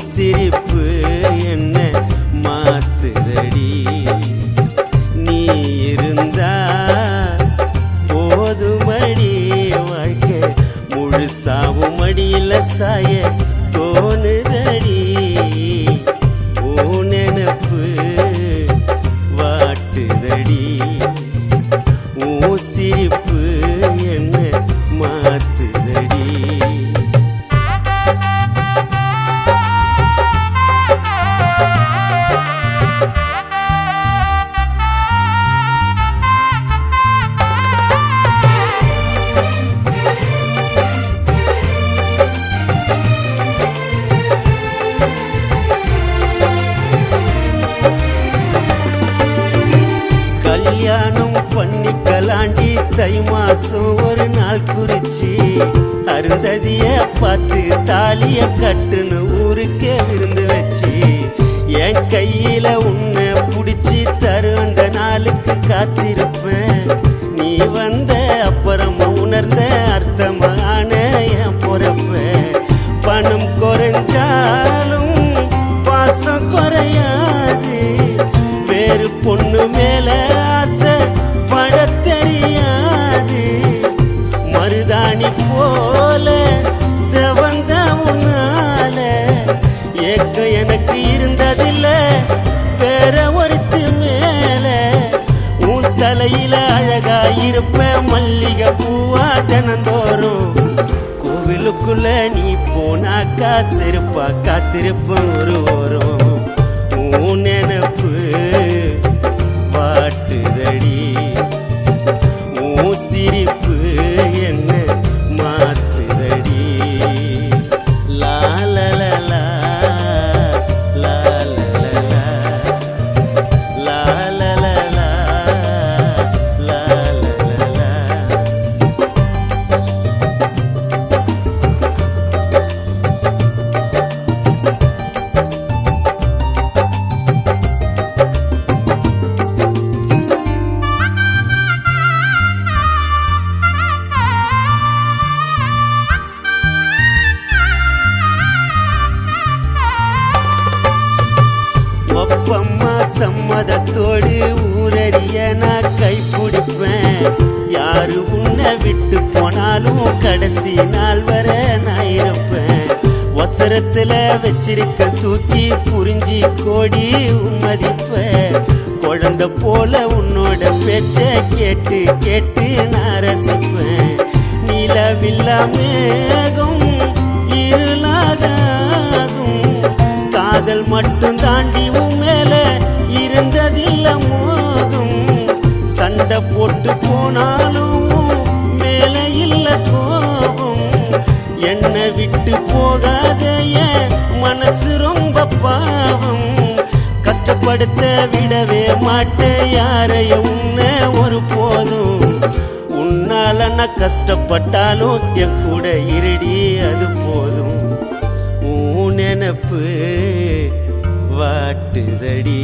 சிரிப்பு என்ன மாத்துதடி நீ இருந்தா போதுமடி வாழ்க்கை முழுசாவும் மடியில சாய தோணுதடி உன் நினப்பு வாட்டுதடி உன் சிரிப்பு என்ன மாத்துதடி கல்யாணம் பண்ணிக்கலாண்டி தை மாசம் ஒரு நாள் குறிச்சி அருந்ததிய பார்த்து தாலிய கட்டுன்னு ஊருக்கே விருந்து வச்சு என் கையில உன்னை புடிச்சு தரு அந்த நாளுக்கு காத்திருப்பேன் நீ வந்த அப்புறமா உணர்ந்த அர்த்தமான என் பொறப்ப பணம் குறைஞ்சாலும் பாசம் குறையாது வேறு பொண்ணு மேல ஆசை பட தெரியாது மருதாணி போல செவந்த உன்னால ஏக்க எனக்கு இருந்ததில்ல வேற ஒருத்து மேல உன் தலையில அழகா இருப்ப மல்லிகை பூவா தினந்தோறும் கோவிலுக்குள்ள நீ போனாக்கா செருப்பா காத்திருப்பேன் ஒரு ஓரம் உன் நினப்பு வாட்டுதடி உன் சிரிப்பு என்ன மாத்துதடி லாலலலா லாலலலா லாலலலா லாலலலா ஒப்பம்மா சம்மதத்தோடு ஊரறிய நான் கைப்பிடிப்பேன் யாரு உன்னை விட்டு போனாலும் கடைசி நாள் வர நான் இருப்பேன் வசரத்துல வச்சிருக்க தூக்கி புரிஞ்சி கோடி மதிப்ப குழந்தை போல உன்னோட பேச்ச கேட்டு கேட்டு நான் ரசிப்பேன் நிலவில்லா மேகம் இருளாகும் காதல் மட்டும் தாண்டி உன் மேல இருந்ததில்ல மோகம் சண்டை போட்டு போனாலும் மேல இல்ல கோபம் என்னை விட்டு போகாத என் மனசு ரொம்ப பாவம் கஷ்டப்படுத்த விடவே மாட்டேன் யாரையும் உன்னை ஒரு போதும் உன்னால நான் கஷ்டப்பட்டாலும் என் கூட இருடி அது போதும் உன் நினப்பு வாட்டுதடி